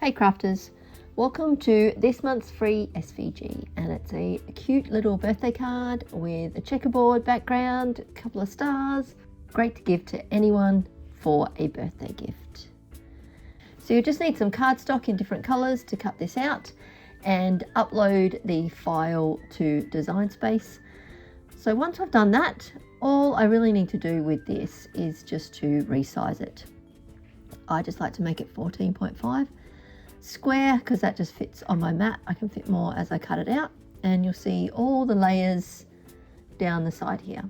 Hey crafters, welcome to this month's free SVG, and it's a cute little birthday card with a checkerboard background, a couple of stars, great to give to anyone for a birthday gift. So you just need some cardstock in different colours to cut this out and upload the file to Design Space. So once I've done that, all I really need to do with this is just to resize it. I just like to make it 14.5 square because that just fits on my mat. I can fit more as I cut it out, and you'll see all the layers down the side here.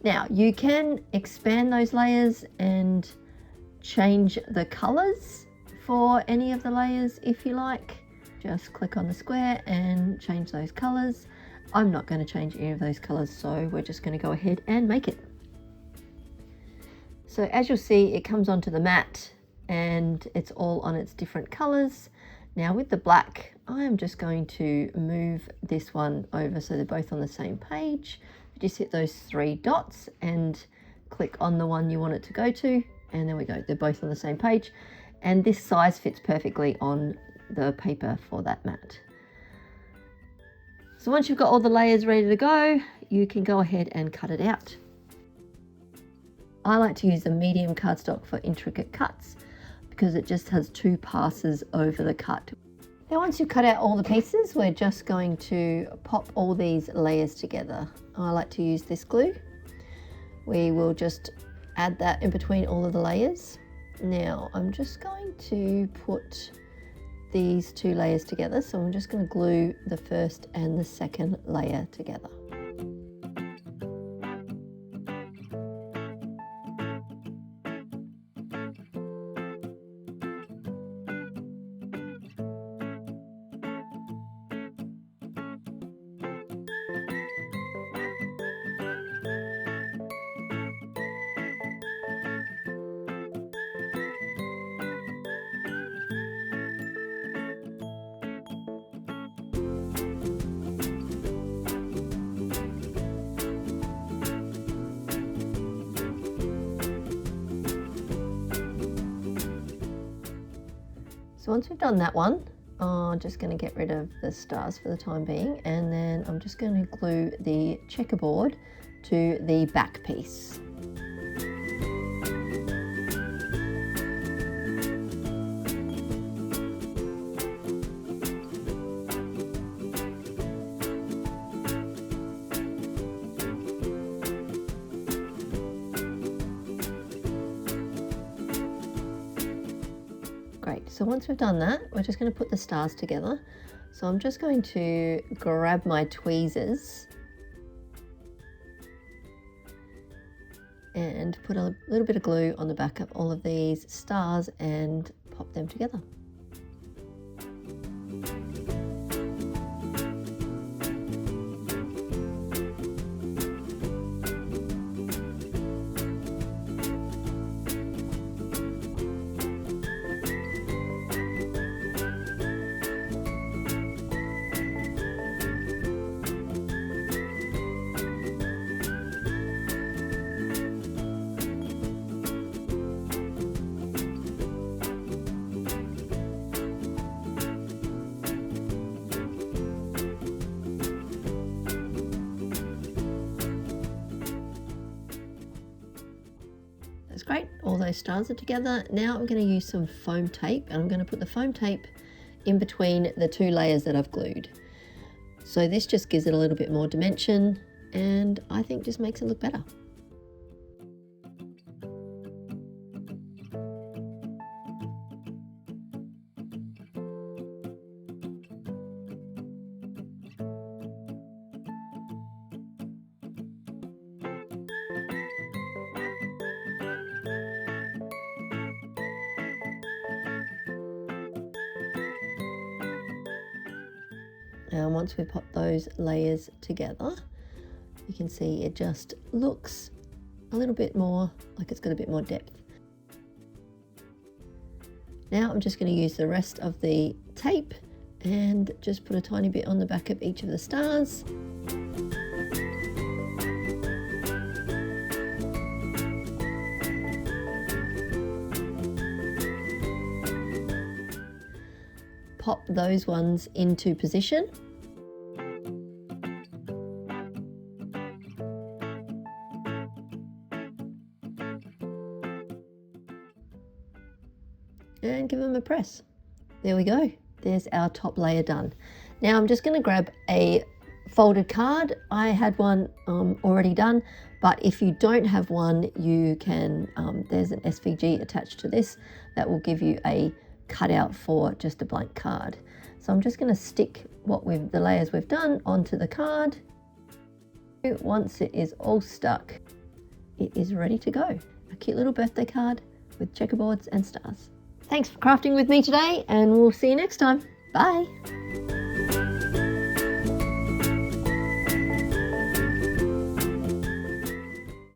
Now you can expand those layers and change the colors for any of the layers if you like. Just click on the square and change those colors. I'm not going to change any of those colors, so we're just going to go ahead and make it. So as you'll see, it comes onto the mat and it's all on its different colors. Now with the black, I'm just going to move this one over so they're both on the same page. You just hit those three dots and click on the one you want it to go to, and there we go, they're both on the same page, and this size fits perfectly on the paper for that mat. So once you've got all the layers ready to go, you can go ahead and cut it out. I like to use a medium cardstock for intricate cuts because it just has 2 passes over the cut. Now once you've cut out all the pieces, we're just going to pop all these layers together. I like to use this glue. We will just add that in between all of the layers. Now I'm just going to put these 2 layers together, so I'm just going to glue the first and the second layer together. So once we've done that one, I'm just going to get rid of the stars for the time being, and then I'm just going to glue the checkerboard to the back piece. Great, so once we've done that, we're just going to put the stars together. So I'm just going to grab my tweezers and put a little bit of glue on the back of all of these stars and pop them together. That's great, all those stars are together. Now I'm going to use some foam tape, and I'm going to put the foam tape in between the 2 layers that I've glued. So this just gives it a little bit more dimension, and I think just makes it look better. And once we pop those layers together, you can see it just looks a little bit more like it's got a bit more depth. Now I'm just going to use the rest of the tape and just put a tiny bit on the back of each of the stars. pop those ones into position. And give them a press. There we go. There's our top layer done. Now I'm just going to grab a folded card. I had one already done, but if you don't have one, you can, there's an SVG attached to this that will give you a cutout for just a blank card. So I'm just going to stick the layers we've done onto the card. Once it is all stuck, it is ready to go. A cute little birthday card with checkerboards and stars. Thanks for crafting with me today, and we'll see you next time. Bye.